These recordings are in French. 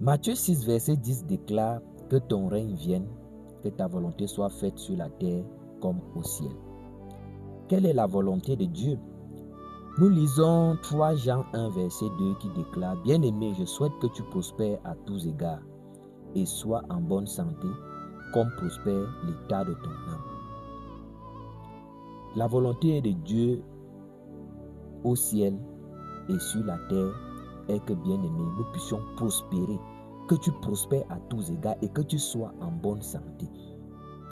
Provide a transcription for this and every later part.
Matthieu 6, verset 10 déclare que ton règne vienne, que ta volonté soit faite sur la terre comme au ciel. Quelle est la volonté de Dieu? Nous lisons 3 Jean 1, verset 2 qui déclare « Bien-aimé, je souhaite que tu prospères à tous égards et sois en bonne santé, comme prospère l'état de ton âme. » La volonté de Dieu au ciel et sur la terre est que, bien-aimé, nous puissions prospérer, que tu prospères à tous égards et que tu sois en bonne santé.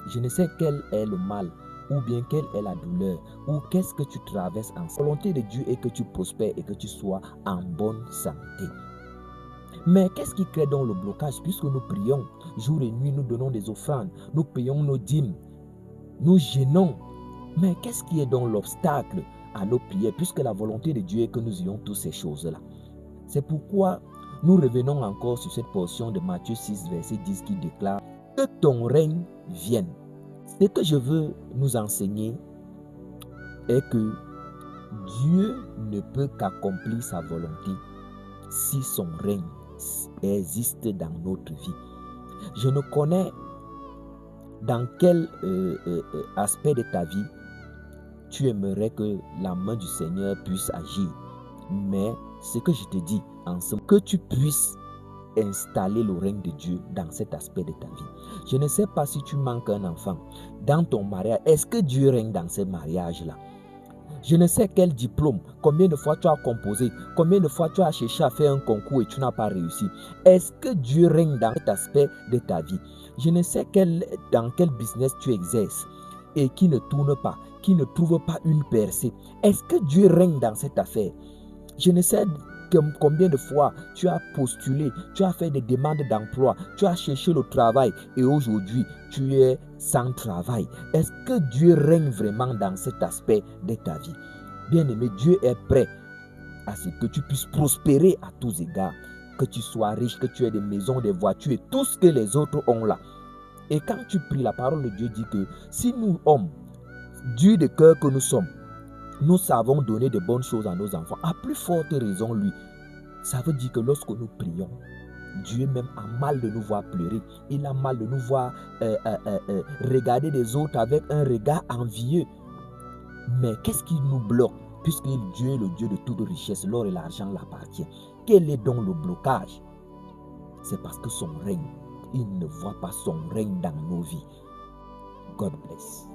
Je ne sais quel est le mal ou bien quelle est la douleur ou qu'est-ce que tu traverses en. La volonté de Dieu est que tu prospères et que tu sois en bonne santé. Mais qu'est-ce qui crée donc le blocage? Puisque nous prions jour et nuit, nous donnons des offrandes, nous payons nos dîmes, nous jeûnons. Mais qu'est-ce qui est donc l'obstacle à nos prières, puisque la volonté de Dieu est que nous ayons toutes ces choses-là? C'est pourquoi nous revenons encore sur cette portion de Matthieu 6, verset 10 qui déclare que ton règne vienne. Ce que je veux nous enseigner est que Dieu ne peut qu'accomplir sa volonté si son règne existe dans notre vie. Je ne connais dans quel aspect de ta vie tu aimerais que la main du Seigneur puisse agir. Mais ce que je te dis, que tu puisses installer le règne de Dieu dans cet aspect de ta vie. Je ne sais pas si tu manques un enfant dans ton mariage. Est-ce que Dieu règne dans ce mariage-là? Je ne sais quel diplôme, combien de fois tu as composé, combien de fois tu as cherché à faire un concours et tu n'as pas réussi. Est-ce que Dieu règne dans cet aspect de ta vie? Je ne sais dans quel business tu exerces et qui ne tourne pas, qui ne trouve pas une percée. Est-ce que Dieu règne dans cette affaire? Je ne sais combien de fois tu as postulé, tu as fait des demandes d'emploi, tu as cherché le travail et aujourd'hui tu es sans travail. Est-ce que Dieu règne vraiment dans cet aspect de ta vie? Bien-aimé, Dieu est prêt à ce que tu puisses prospérer à tous égards, que tu sois riche, que tu aies des maisons, des voitures et tout ce que les autres ont là. Et quand tu pries, la parole de Dieu dit que si nous, hommes, durs de cœur que nous sommes, nous savons donner de bonnes choses à nos enfants, à plus forte raison lui. Ça veut dire que lorsque nous prions, Dieu même a mal de nous voir pleurer. Il a mal de nous voir regarder les autres avec un regard envieux. Mais qu'est-ce qui nous bloque? Puisque Dieu est le Dieu de toute richesse, l'or et l'argent l'appartient. Quel est donc le blocage? C'est parce que son règne, il ne voit pas son règne dans nos vies. God bless.